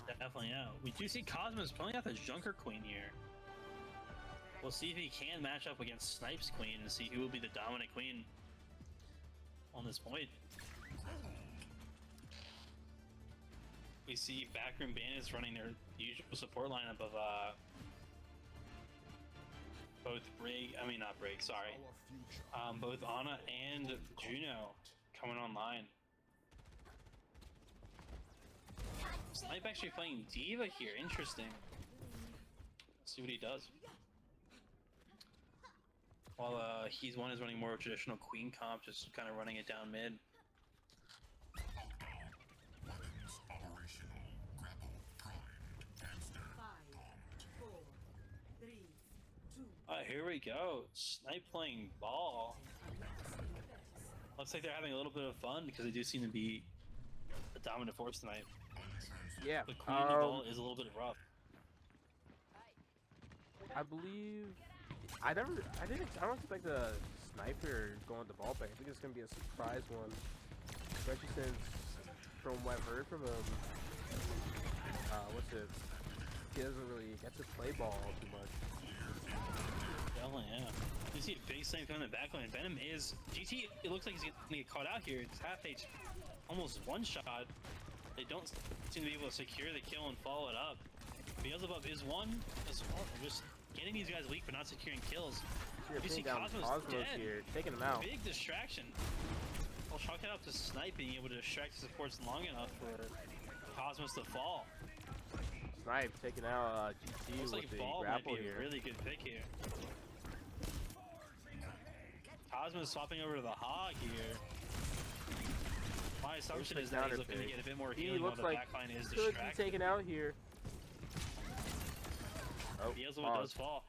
Definitely, yeah. We do see Cosmos pulling out the Junker Queen here. We'll see if he can match up against Snipes Queen and see who will be the dominant queen on this point. We see Backroom Bandits running their usual support lineup of both both Ana and Juno coming online. Snipe actually playing Diva here, interesting. Let's see what he does. While he's one is running more traditional Queen comp, just kind of running it down mid. Here we go. Snipe playing ball. Looks like they're having a little bit of fun because they do seem to be a dominant force tonight. Yeah. The Queen of the ball is a little bit rough. I believe I don't expect the sniper going to ball bank. I think it's gonna be a surprise one, especially since from what I've heard from him, he doesn't really get to play ball too much. Definitely, yeah. You see a big snipe coming in the back line. Venom is GT. It looks like he's gonna get caught out here. It's half H, almost one shot. They don't seem to be able to secure the kill and follow it up. Beelzebub is one as well. They're just getting these guys weak but not securing kills. You see Cosmos dead. Here, taking him out. Big distraction. I'll chalk it up to Snipe being able to distract the supports long enough for Cosmos to fall. Snipe taking out GT Looks with like the Ball might grapple be here. a really good pick here. Cosmos swapping over to the Hog here. My assumption is that he's looking to get a bit more healing while the backline is could distracted. be taken out here. Oh, Beelzebub does fall.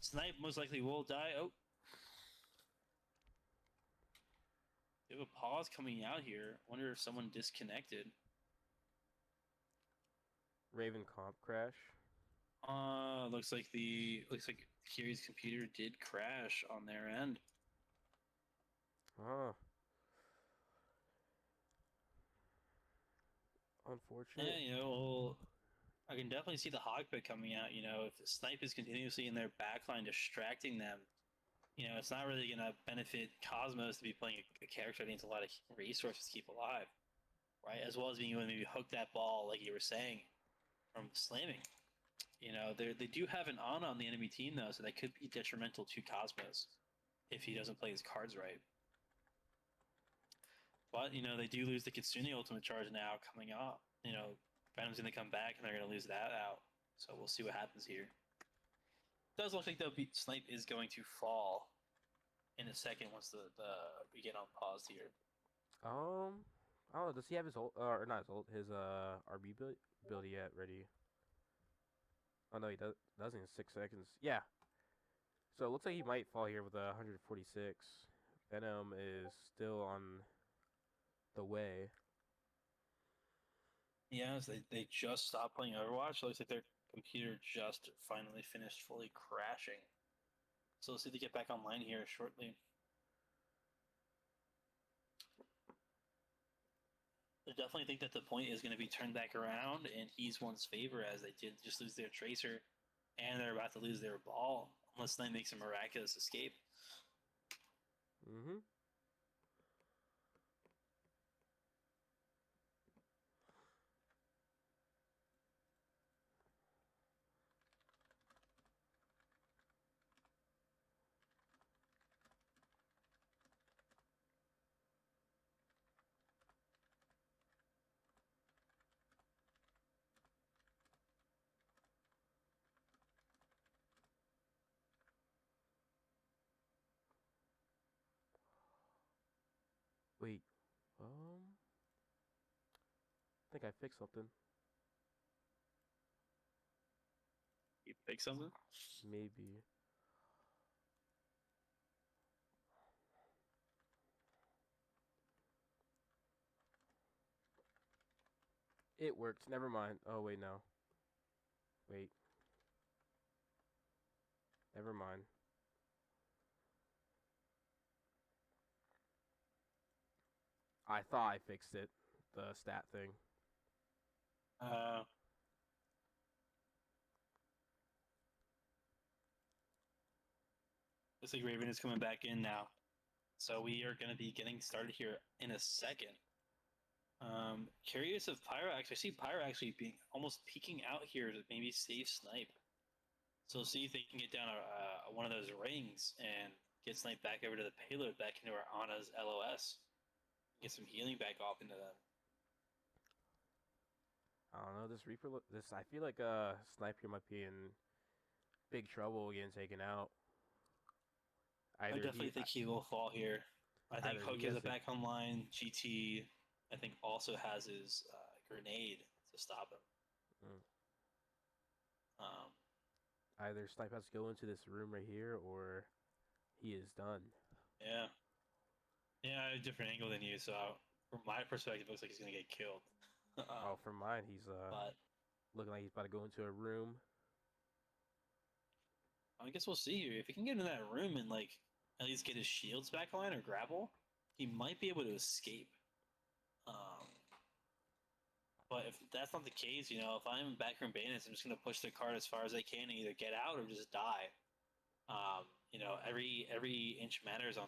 Snipe most likely will die. Oh. We have a pause coming out here. Wonder if someone disconnected. Raven comp crash. Looks like Kiri's computer did crash on their end. Oh. Unfortunate. Yeah, you know, I can definitely see the hog pick coming out. You know, if Snipe is continuously in their backline distracting them, you know, it's not really going to benefit Cosmos to be playing a character that needs a lot of resources to keep alive, right? As well as being able to maybe hook that ball, like you were saying, from slamming. You know, they do have an Ana on the enemy team, though, so that could be detrimental to Cosmos if he doesn't play his cards right. But, you know, they do lose the Kitsune ultimate charge now coming up. You know, Venom's going to come back, and they're going to lose that out. So we'll see what happens here. It does look like Snipe is going to fall in a second once we get on pause here. Oh, does he have his ult, or not his ult, his RB ability yet ready? Oh no, he doesn't in 6 seconds. Yeah. So it looks like he might fall here with 146. Venom is still on the way. Yeah, so they just stopped playing Overwatch. It looks like their computer just finally finished fully crashing. So let's see if they get back online here shortly. I definitely think that the point is going to be turned back around in He's One's favor, as they did just lose their Tracer, and they're about to lose their ball, unless they make some miraculous escape. Mm-hmm. Wait, I think I fixed something. You pick something? Maybe. It worked. Never mind. Oh wait, no. Wait. Never mind. I thought I fixed it. The stat thing. Looks like Raven is coming back in now. So we are going to be getting started here in a second. Curious if Pyro, I see Pyro actually being almost peeking out here to maybe save Snipe. So see if they can get down one of those rings and get Snipe back over to the payload, back into our Ana's LOS. Get some healing back off into them. I don't know. This Reaper. I feel like Snipe here might be in big trouble getting taken out. I definitely think he will fall here. I think Either Hook he is has back online. GT, I think, also has his grenade to stop him. Either Snipe has to go into this room right here, or he is done. Yeah. Yeah, I have a different angle than you, so from my perspective, it looks like he's gonna get killed. Oh, from mine, he's But looking like he's about to go into a room. I guess we'll see here. If he can get into that room and like at least get his shields back online or grapple, he might be able to escape. But if that's not the case, if I'm Backroom Bandits, I'm just gonna push the card as far as I can and either get out or just die. Every inch matters on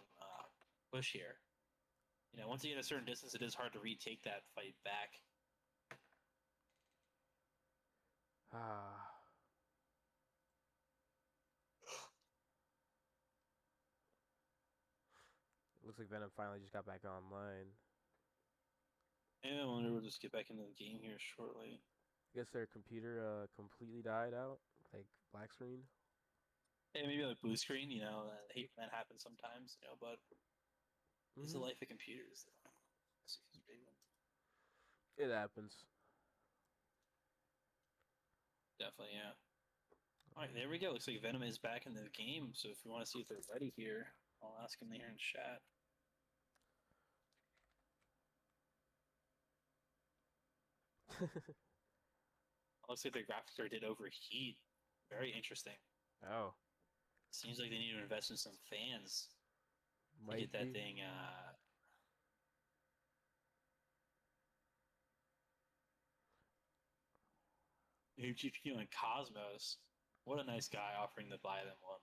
push here. Once you get a certain distance, it is hard to retake that fight back. Ah. Looks like Venom finally just got back online. Yeah, I wonder we'll just get back into the game here shortly. I guess their computer completely died out, like black screen. Yeah, maybe like blue screen. That happens sometimes. But it's the life of computers. It happens. Definitely, yeah. All right, there we go. Looks like Venom is back in the game. So if you want to see if they're ready here, I'll ask him here in chat. Looks like the graphics card did overheat. Very interesting. Oh. Seems like they need to invest in some fans to Might get that be. thing. New GPU and Cosmos. What a nice guy offering to buy them one.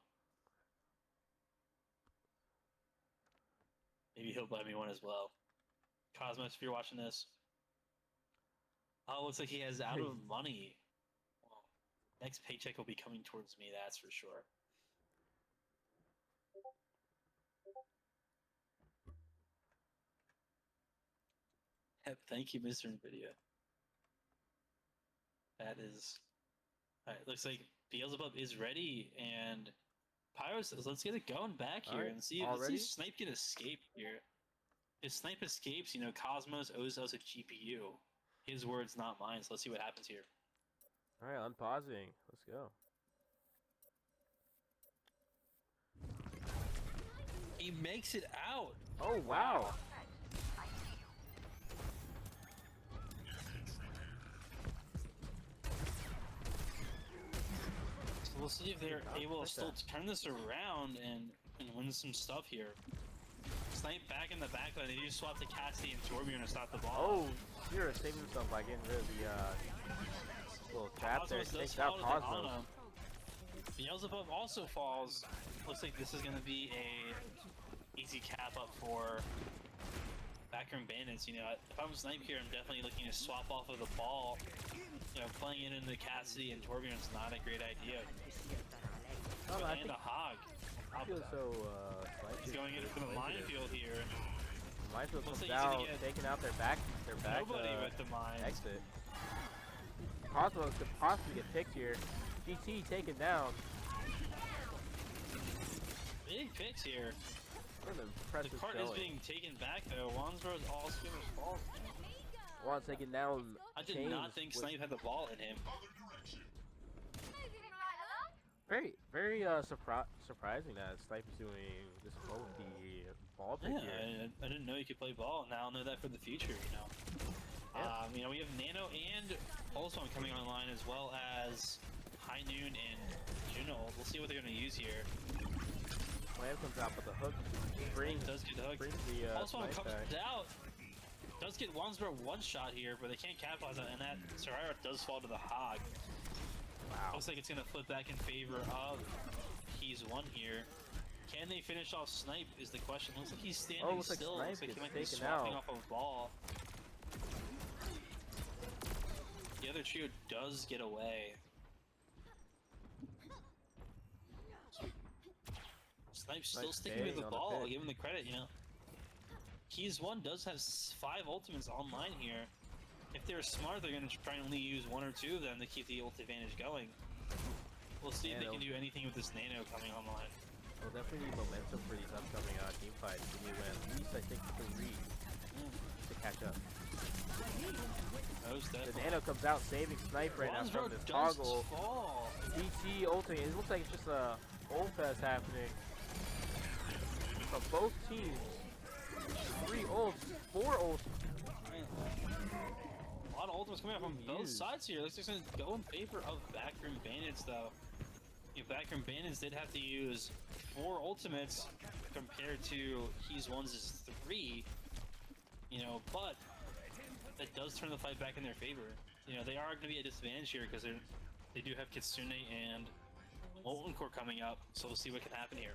Maybe he'll buy me one as well. Cosmos, if you're watching this. Oh, looks like he has out of money. Well, next paycheck will be coming towards me, that's for sure. Thank you, Mr. Nvidia. That is... Alright, looks like Beelzebub is ready, and Pyro says, let's get it going back here and see if, let's see if Snipe can escape here. If Snipe escapes, Cosmos owes us a GPU. His words, not mine, so let's see what happens here. Alright, I'm pausing. Let's go. He makes it out! Oh, wow! So we'll see if they're able to still turn this around and win some stuff here. Snipe back in the backline. They just swap the Cassidy and Torbjorn to stop the ball. Oh, Shira saved himself by getting rid of the little trap there. Takes out Cosmos. Beelzebub also falls. Looks like this is going to be a easy cap up for Backroom Bandits. If I'm Snipe here, I'm definitely looking to swap off of the ball. Playing it into Cassidy and Torbjorn is not a great idea. And a hog. I feel so, He's going in for the minefield here. Minefield comes out, taking out their back Nobody with the mines. exit. Cosmos could possibly get picked here. GT taken down. Big picks here. What an impressive The cart is being taken back though. Wandsworth all skimmers fall. Juan taking down. I did not think Snipe had the ball in him. Very, very surprising that Snipe is doing this well with the ball pick here. I didn't know you could play ball. Now I'll know that for the future. Yeah. We have Nano and Pulsone coming online, as well as High Noon and Juno ult. We'll see what they're gonna use here. Lamb comes out, but the hook brings Does get hooked. brings the Also, snipe comes back. out. Does get Wandsboro one shot here, but they can't capitalize on it, and that Soraya does fall to the hog. Wow. Looks like it's gonna flip back in favor of He's One here. Can they finish off Snipe is the question. Looks like he's standing Oh, looks like still. Snipe Looks like he gets might be taken swapping out. off a ball. The other trio does get away. Snipe's still Snipe's sticking with staying the on the ball. pick. I'll give him the credit, you know. He's One does have 5 ultimates online here. If they're smart, they're going to try and only use 1 or 2 of them to keep the ult advantage going. We'll see if they can do anything with this Nano coming online. We'll definitely need momentum for these upcoming team fights. We need to win at least, I think, 3 to catch up. Most The definitely. Nano comes out saving Snipe right now from Wandsboro this does toggle. fall. DT ulting. It looks like it's just a ult fest happening from both teams. 3 ults, 4 ults. A lot of ultimates coming out from both Used. sides here. Looks like it's going to go in favor of Backroom Bandits, though. Backroom Bandits did have to use 4 ultimates compared to He's One's 3. You know, but that does turn the fight back in their favor. You know, they are going to be at a disadvantage here because they do have Kitsune and Molten Core coming up, so we'll see what can happen here.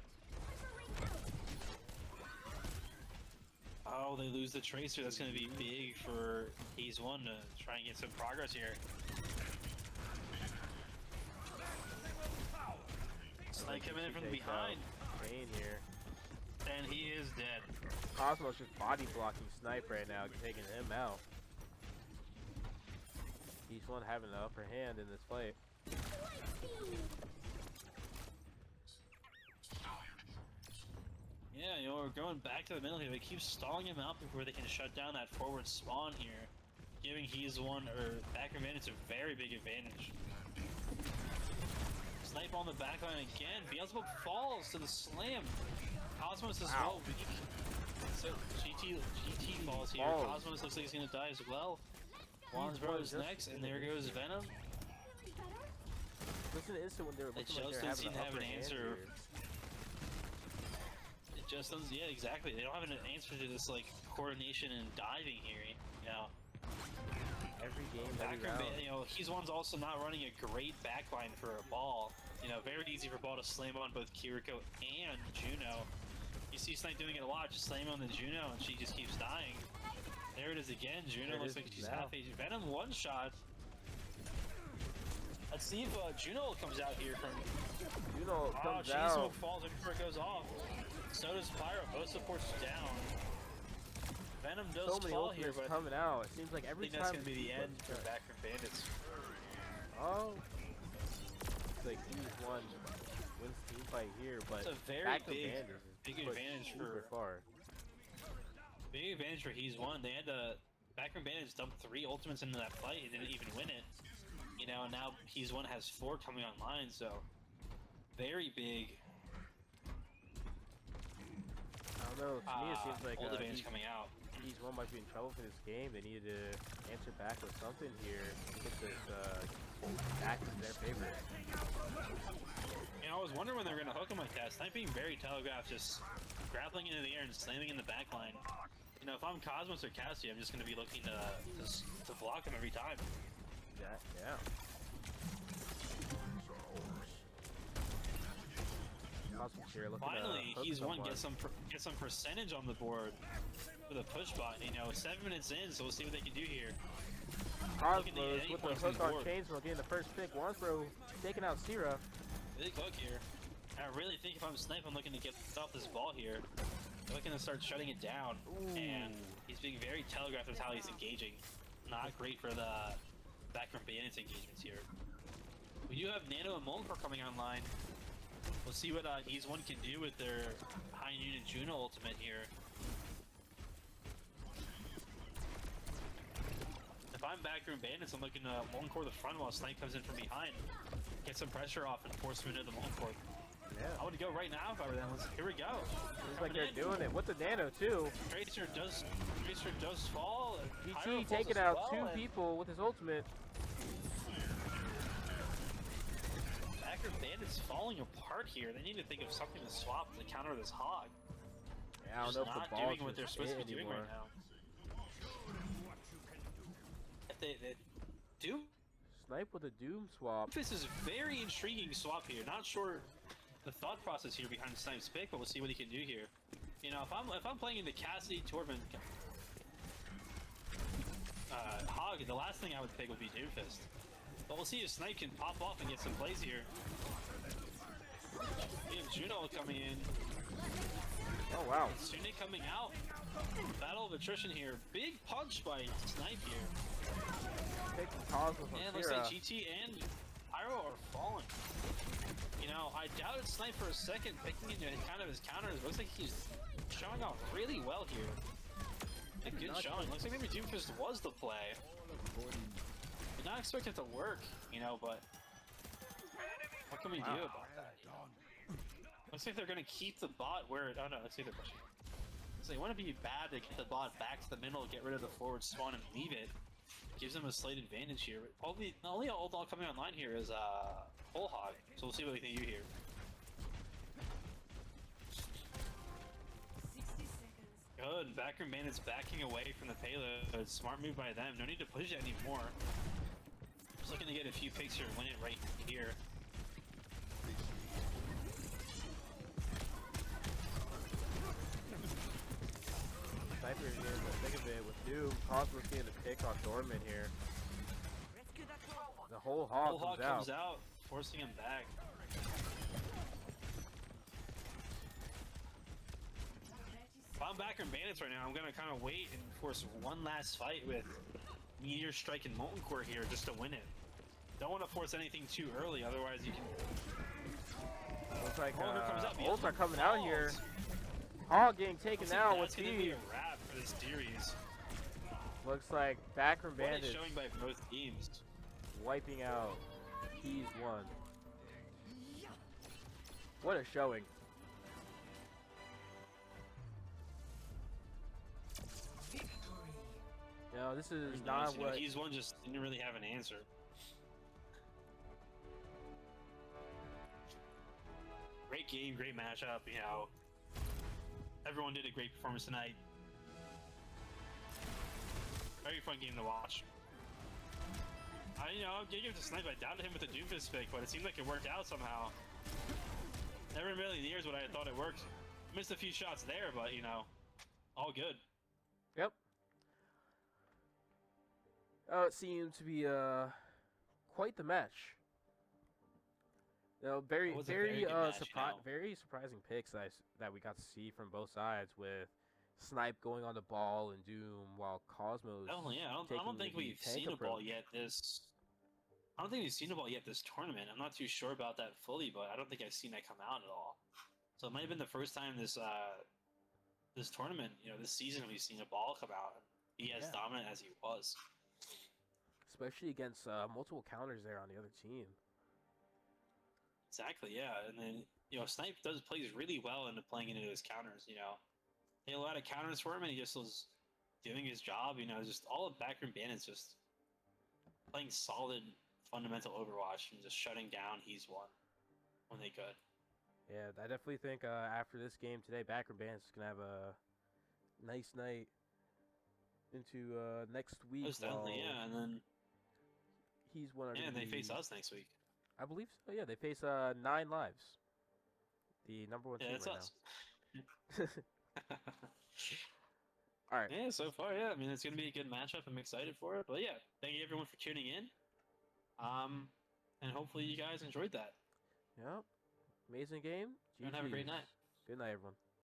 Oh, they lose the Tracer. That's going to be big for He's One to try and get some progress here. Snipe coming in from behind, Bane here. and he is dead. Cosmos just body blocking Snipe right now, taking him out. He's One having the upper hand in this fight. Yeah, you know, we're going back to the middle here. They keep stalling him out before they can shut down that forward spawn here, giving He's One or Backroom Bandits a very big advantage. Snipe on the backline again. Beelzebub falls to the slam. Cosmos as well. So GT falls here. Falls. Cosmos looks like he's gonna die as well. One Wandsboro is just next, and there goes Venom. This is an instant when they're looking like just they're doesn't having seem an to have upper an hand answer. here. It just doesn't. Yeah, exactly. They don't have an answer to this like coordination and diving here. You know. Every game, every Backroom, round. you know, He's One's also not running a great backline for a ball. You know, very easy for ball to slam on both Kiriko and Juno. You see Snipe doing it a lot, just slam on the Juno, and she just keeps dying. There it is again. Juno There it looks is like she's now. half aged. Venom one shot. Let's see if Juno comes out here from. You know, it Oh, comes Chain out. Smoke falls before it goes off. So does Pyro. Both supports down. Venom does So many fall here, ultimates but coming out. It seems like I every think that's time. going to be the end for Backroom Bandits. Oh. It's like He's One wins team fight here, but It's a very Backroom big Bandits is pushed advantage super for far. Big advantage for He's One. They had to Backroom Bandits dumped 3 ultimates into that fight and didn't even win it. You know, and now He's One has 4 coming online, so very big I don't know. To me, it seems like ult advantage coming out. He's One might be in trouble for this game. They needed to answer back with something here. Get this back in their favor. You know, I was wondering when they were going to hook him like that. Snipe being very telegraphed, just grappling into the air and slamming in the backline. You know, if I'm Cosmos or Cassie, I'm just going to be looking to block him every time. Yeah. Cosmos here looking Finally, to hook He's One someone. get some percentage on the board with a push bot. You know, 7 minutes in, so we'll see what they can do here. Cosmos any with the points on hook the on board. Chainsmill getting the first pick. Wandsboro taking out Sierra. Big hook here. I really think if I'm Snipe, I'm looking to get off this ball here. I'm looking to start shutting it down. Ooh. And he's being very telegraphed with how he's engaging. Not great for the Backroom Bandits engagements here. We do have Nano and Molten Core coming online. We'll see what He's One can do with their High Noon and Juno ultimate here. If I'm Backroom Bandits, I'm looking to Molten Core the front while Snipe comes in from behind. Get some pressure off and force him into the Molten Core. Yeah. I would go right now if I were them. Here we go. Seems like they're Coming in. doing it with the Nano too. Tracer does fall. and Pyro GT falls taking as out well, 2 and people with his ultimate. Backroom Backroom Bandits falling apart here. They need to think of something to swap to counter this hog. Yeah, I don't Just know if the not ball's doing what they're just supposed to hit be doing anymore. right now. If they do, Snipe with a Doom swap. this is a very intriguing swap here. Not sure the thought process here behind Snipe's pick, but we'll see what he can do here. You know, if I'm playing into Cassidy, Torben, Hog, the last thing I would pick would be Doomfist. But we'll see if Snipe can pop off and get some plays here. And Juno coming in. Oh wow. Sune coming out. Battle of attrition here. Big punch by Snipe here. Pick the Cosmo from And looks like Tira. GT and Pyro are falling. You know, I doubted Snipe for a second, picking into kind of his counters. Looks like he's showing off really well here. A good showing. Looks like maybe Doomfist was the play. Did not expect it to work, you know, but what can we do about that? You know? Looks like they're gonna keep the bot where it. Oh no, let's see they're pushing. So they want to be bad to get the bot back to the middle, get rid of the forward spawn, and leave it. Gives them a slight advantage here. The only ult all coming online here is Whole Hog, so we'll see what we can do here. 60 seconds. Good. Backroom Bandits backing away from the payload. Smart move by them. No need to push it anymore. Just looking to get a few picks here, win it right here. Sniper is getting the thick of it with Doom. Cosmo's getting the pick on Dorman here. Rescue that robot. The whole Whole Hog Hog comes comes out. out, forcing him back. If I'm Backroom Bandits right now, I'm gonna kind of wait and force one last fight with Meteor Strike and Molten Core here just to win it. Don't want to force anything too early, otherwise you can. Looks like Holger comes out, but he ults are also coming out here. falls. Hog getting taken Looks like out that's with gonna be speed. a wrap for this series. Looks like Backroom What a Bandits showing by both teams. wiping out He's one. What a showing. No, this is not what. He's one just didn't really have an answer. Great game, great matchup. You know, everyone did a great performance tonight. Very fun game to watch. I gave it to Snipe. I doubted him with the Doomfist pick, but it seemed like it worked out somehow. Never in a million years would I have thought it worked. Missed a few shots there, but all good. Yep. Oh, it seemed to be quite the match. Very, It was a very good match, very surprising picks that we got to see from both sides, with Snipe going on the ball and Doom, while Cosmos. Oh yeah, I don't think we've seen a ball yet this. I don't think we've seen a ball yet this tournament. I'm not too sure about that fully, but I don't think I've seen that come out at all. So it might have been the first time this this tournament, this season, we've seen a ball come out and be as dominant as he was. Especially against multiple counters there on the other team. Exactly, yeah. And then Snipe plays really well into playing into his counters. They had a lot of counters for him, and he just was doing his job. Just all of Backroom Bandits just playing solid, fundamental Overwatch and just shutting down He's One when they could. Yeah, I definitely think after this game today, Backroom Bandits is gonna have a nice night into next week. Most definitely, yeah. And then He's one. and they face us next week. I believe so. Yeah, they face 9 Lives, the number one team Yeah, that's right us. now. All right. Yeah, so far, yeah. I mean, it's gonna be a good matchup. I'm excited for it. But yeah, thank you everyone for tuning in. And hopefully you guys enjoyed that. Yep. Amazing game. And have a great GGs. night. Good night, everyone.